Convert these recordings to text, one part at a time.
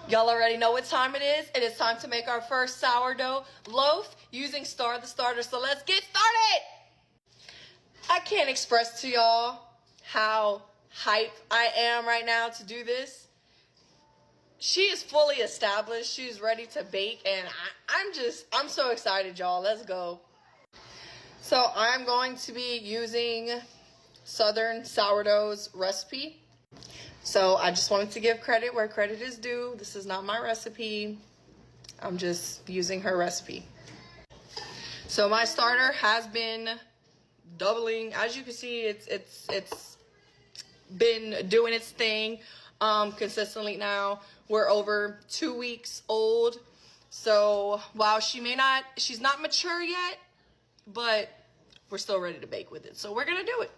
Y'all already know what time it is. It is time to make our first sourdough loaf using Star the Starter. So let's get started. I can't express to y'all how hype I am right now to do this. She is fully established. She's ready to bake, and I'm so excited, y'all. Let's go. So I'm going to be using Southern Sourdough's recipe. So I just wanted to give credit where credit is due. This is not my recipe. I'm just using her recipe. So my starter has been doubling. As you can see, it's been doing its thing consistently now. We're over 2 weeks old. So while she's not mature yet, but we're still ready to bake with it. So we're gonna do it.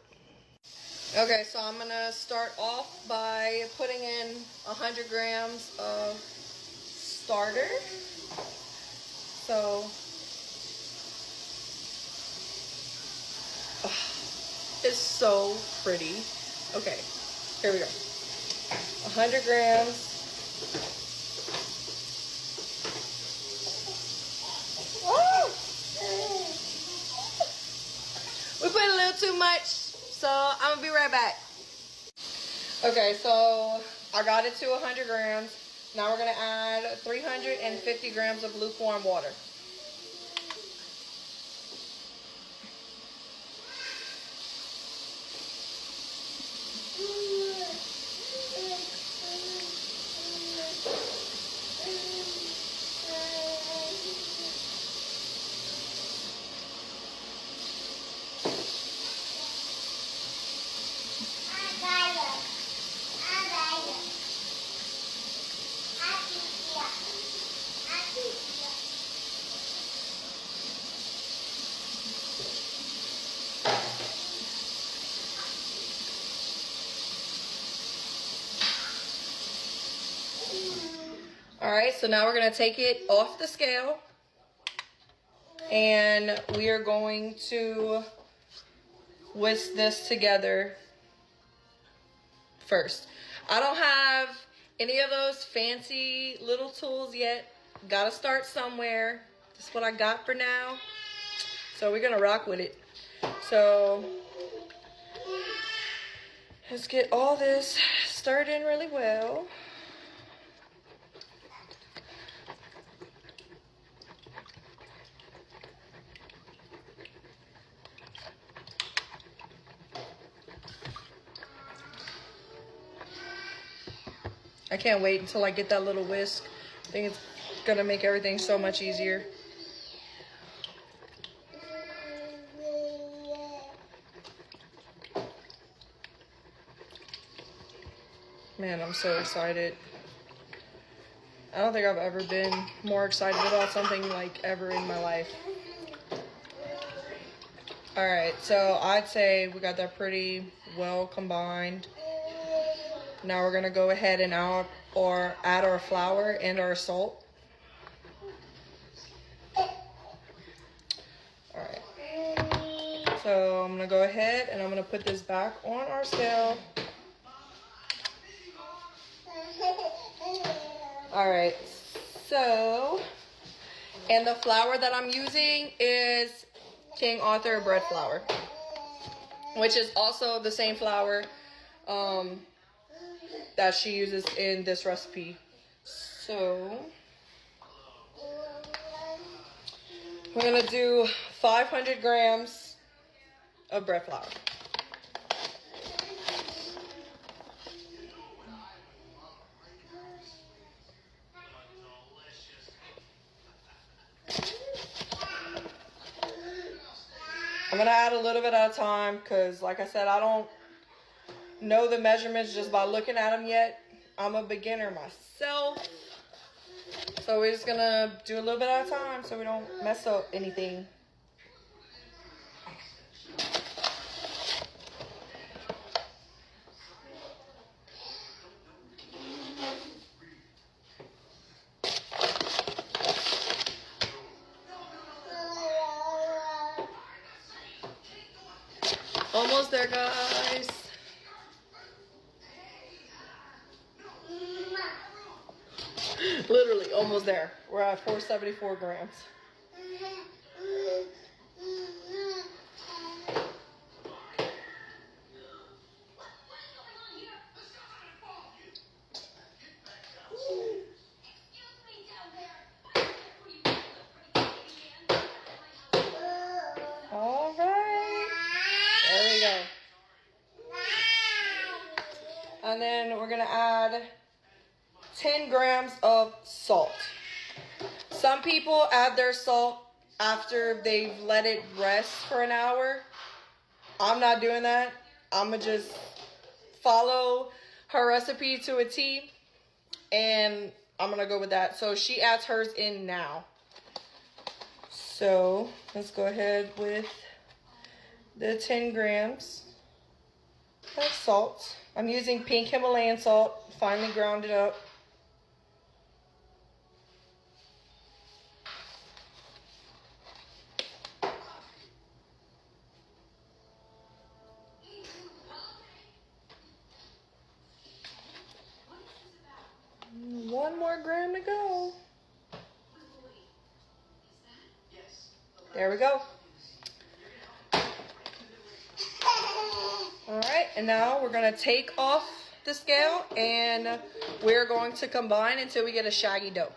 Okay, so I'm gonna start off by putting in 100 grams of starter. So, it's so pretty. Okay, here we go. 100 grams. Woo! We put a little too much, so I'm gonna be right back. Okay, so I got it to 100 grams. Now we're gonna add 350 grams of lukewarm water. All right, so now we're gonna take it off the scale and we are going to whisk this together first. I don't have any of those fancy little tools yet. Gotta start somewhere. That's what I got for now. So we're gonna rock with it. So let's get all this stirred in really well. I can't wait until I get that little whisk. I think it's gonna make everything so much easier. Man, I'm so excited. I don't think I've ever been more excited about something like ever in my life. All right, so I'd say we got that pretty well combined. Now we're gonna go ahead and add our flour and our salt. All right. So I'm gonna go ahead and I'm gonna put this back on our scale. All right. So, and the flour that I'm using is King Arthur bread flour, which is also the same flour that she uses in this recipe. So we're gonna do 500 grams of bread flour. I'm gonna add a little bit at a time because, like I said, I don't know the measurements just by looking at them yet. I'm a beginner myself. So we're just gonna do a little bit at a time so we don't mess up anything. Almost there, guys. Literally almost there. We're at 474 grams. All right. There we go. And then we're going to add 10 grams of salt. Some people add their salt after they've let it rest for an hour. I'm not doing that. I'm going to just follow her recipe to a T, and I'm going to go with that. So she adds hers in now. So let's go ahead with the 10 grams of salt. I'm using pink Himalayan salt, finely grounded up. One more gram to go. There we go. All right, and now we're gonna take off the scale and we're going to combine until we get a shaggy dough.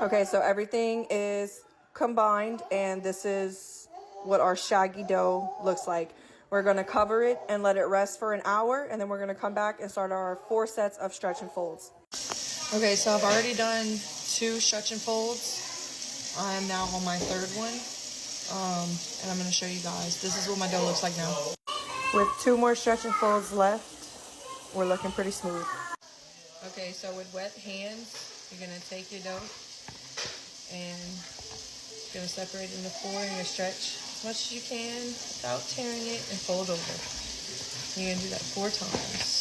Okay, so everything is combined and this is what our shaggy dough looks like. We're gonna cover it and let it rest for an hour, and then we're gonna come back and start our 4 sets of stretch and folds. Okay, so I've already done 2 stretch and folds. I am now on my 3rd one. And I'm gonna show you guys. This is what my dough looks like now. With 2 more stretch and folds left, we're looking pretty smooth. Okay, so with wet hands, you're gonna take your dough and you're gonna separate it into 4 and you're gonna stretch as much as you can without tearing it and fold over. You're gonna do that 4 times.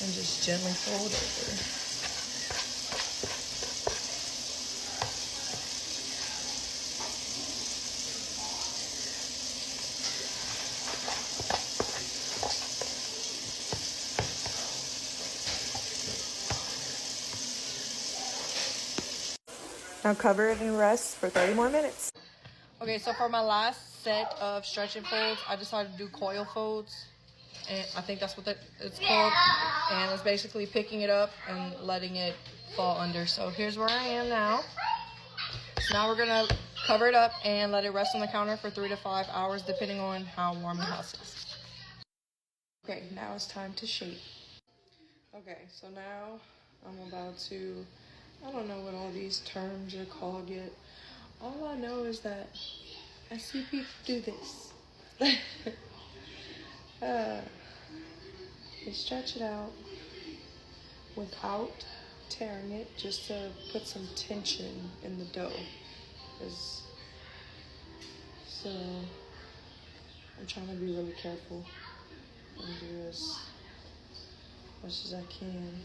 And just gently fold over. Now cover it and rest for 30 more minutes. Okay, so for my last set of stretch and folds, I decided to do coil folds. And I think that's what it's called. And it's basically picking it up and letting it fall under. So here's where I am now. So now we're gonna cover it up and let it rest on the counter for 3 to 5 hours, depending on how warm the house is. Okay, now it's time to shape. Okay, so now I'm about to, I don't know what all these terms are called yet. All I know is that I see people do this. They stretch it out without tearing it, just to put some tension in the dough. So I'm trying to be really careful and do as much as I can.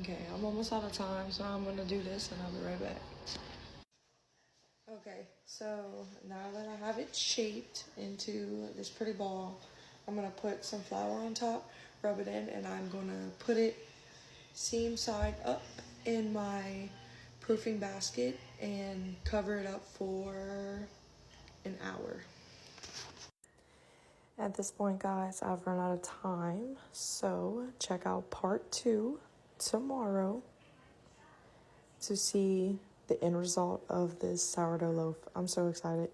Okay, I'm almost out of time, so I'm gonna do this and I'll be right back. Okay, so now that I have it shaped into this pretty ball, I'm gonna put some flour on top, rub it in, and I'm gonna put it seam side up in my proofing basket and cover it up for an hour. At this point, guys, I've run out of time, so check out part 2 tomorrow to see the end result of this sourdough loaf. I'm so excited.